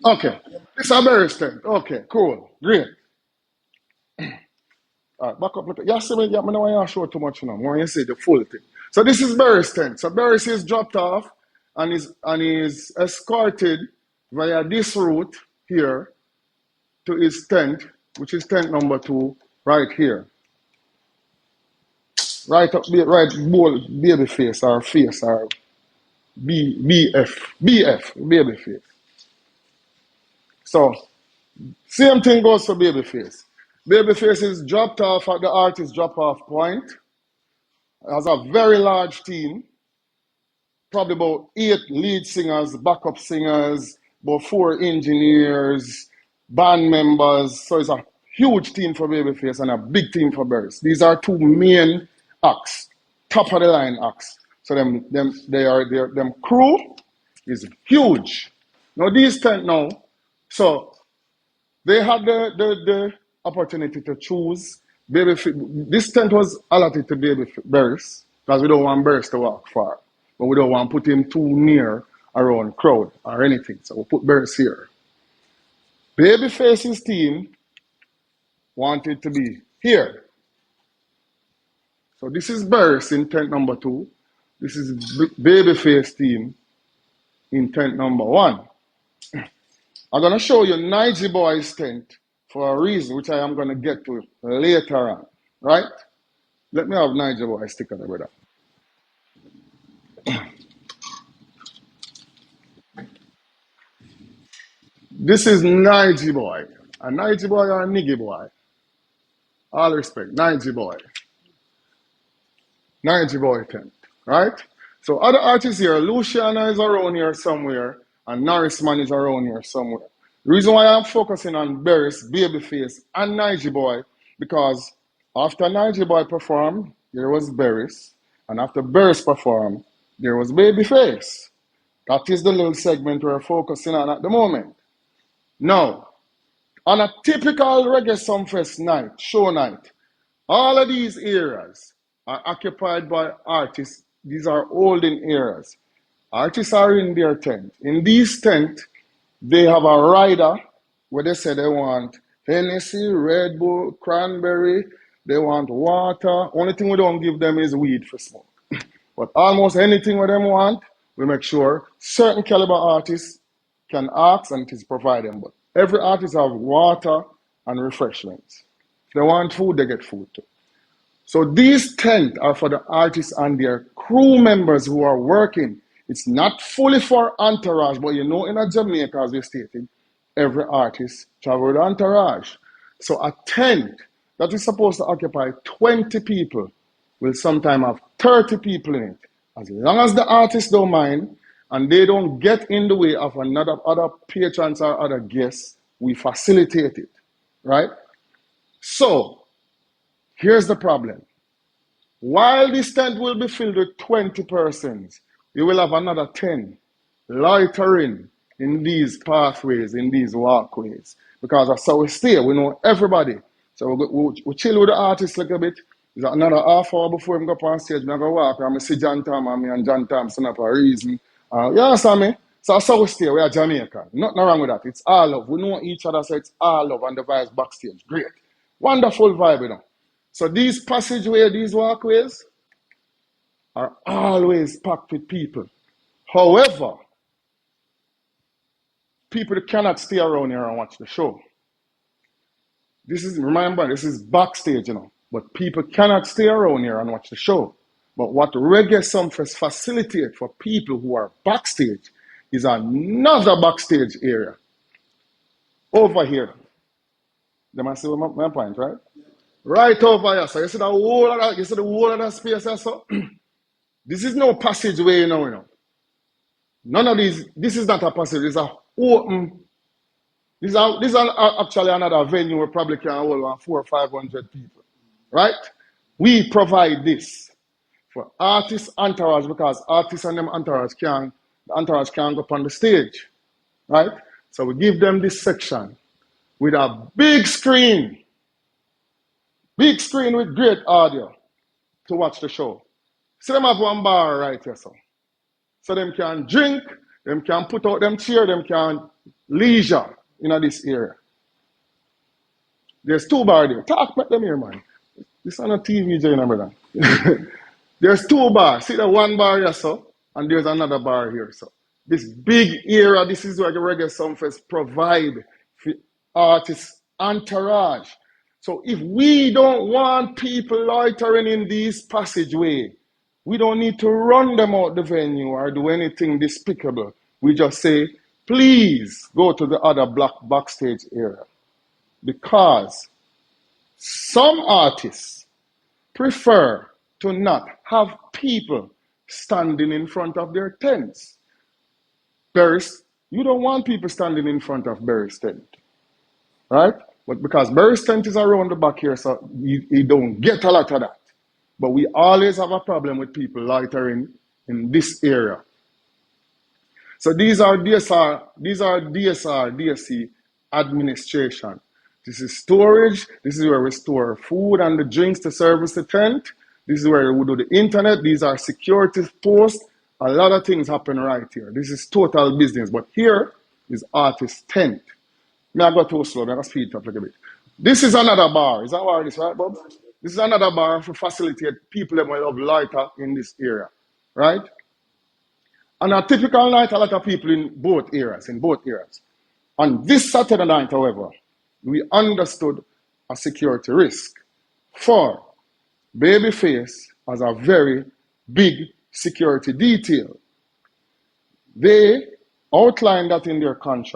Okay. This is a berry tent. Okay, cool. Great. All right, back up. Look. You see me? Yeah, I don't want to show too much now. I want you to see the full thing. So this is Barry's tent. So Barry is dropped off and is escorted via this route here to his tent, which is tent number 2, right here. Right up, right, bold baby face or face or baby face. So same thing goes for baby face. Baby face is dropped off at the artist drop off point. Has a very large team, probably about 8 lead singers, backup singers, about 4 engineers, band members. So it's a huge team for Babyface and a big team for Burris. These are 2 main acts, top of the line acts. So them crew is huge. Now these tent now, so they had the opportunity to choose baby. This tent was allotted to baby Burris because we don't want Burris to walk far, but we don't want to put him too near around crowd or anything. So we put Burris here. Babyface's team wanted to be here. So this is Burris in tent number 2. This is Babyface team in tent number 1. I'm going to show you Nige Boy's tent for a reason, which I am going to get to later on. Right? Let me have Nige Boy stick on the brother. This is Nige Boy. A Nige Boy or a Niggy Boy? All respect. Nige Boy. Nige Boy tent. Right? So other artists here, Luciana is around here somewhere, and Norrisman is around here somewhere. The reason why I'm focusing on Burris, Babyface, and Nige Boy, because after Nige Boy performed, there was Burris, and after Burris performed, there was Babyface. That is the little segment we're focusing on at the moment. Now, on a typical Reggae Sumfest night, show night, all of these areas are occupied by artists. These are olden areas. Artists are in their tent. In these tents, they have a rider where they say they want Hennessy, Red Bull, cranberry, they want water. Only thing we don't give them is weed for smoke. But almost anything what them want, we make sure certain caliber artists can ask and it is provided. But every artist have water and refreshments. If they want food, they get food too. So these tents are for the artists and their crew members who are working. It's not fully for entourage, but you know in a Jamaica, as we stated, every artist travel with entourage. So a tent that is supposed to occupy 20 people will sometimes have 30 people in it. As long as the artists don't mind and they don't get in the way of other patrons or other guests, we facilitate it, right? So here's the problem. While this tent will be filled with 20 persons, you will have another 10 loitering in these pathways, in these walkways. Because that's how we stay. We know everybody. So we chill with the artist a little bit. It's another half hour before we go up on stage. I'm going to walk and I see John Tom and me and John Thompson up a reason. You understand me? So that's how we stay. We are Jamaica. Nothing wrong with that. It's all love. We know each other, so it's all love. And the vibes backstage. Great. Wonderful vibe, you know. So these passageways, these walkways are always packed with people. However, people cannot stay around here and watch the show. Remember, this is backstage, you know. But people cannot stay around here and watch the show. But what Reggae Sumfest facilitate for people who are backstage is another backstage area. Over here. They must see my point, right? Right over here. So you see the whole of that, you see the whole of that space here, so this is no passageway, you know. None of these, this is not a passage, it's a open. This is actually another venue where probably can hold 400 or 500 people, right? We provide this for artists entourage because artists and them entourage can't go up on the stage, right? So we give them this section with a big screen with great audio to watch the show. So them have one bar right here, so them can drink, them can put out them chair, them can leisure in this area. There's two bars there. Talk about them here, man. This is on a TV, Jay, brother. There's two bars. See the one bar here, so, and there's another bar here, so. This big area, this is where the Reggae Sumfest provide for artists entourage. So if we don't want people loitering in this passageway, we don't need to run them out the venue or do anything despicable. We just say, please go to the other black backstage area. Because some artists prefer to not have people standing in front of their tents. Barris, you don't want people standing in front of Barris' tent, right? But because Barris' tent is around the back here, so you don't get a lot of that. But we always have a problem with people loitering in this area. So these are DSR, DSC administration. This is storage. This is where we store food and the drinks to service the tent. This is where we do the internet. These are security posts. A lot of things happen right here. This is total business. But here is artist tent. May I go too slow? May I speed up a little bit? This is another bar. Is that where this, right, Bob? This is another bar to facilitate people that will have lighter in this area, right? On a typical night, a lot of people in both areas. On this Saturday night, however, we understood a security risk. For Babyface as a very big security detail. They outlined that in their contract.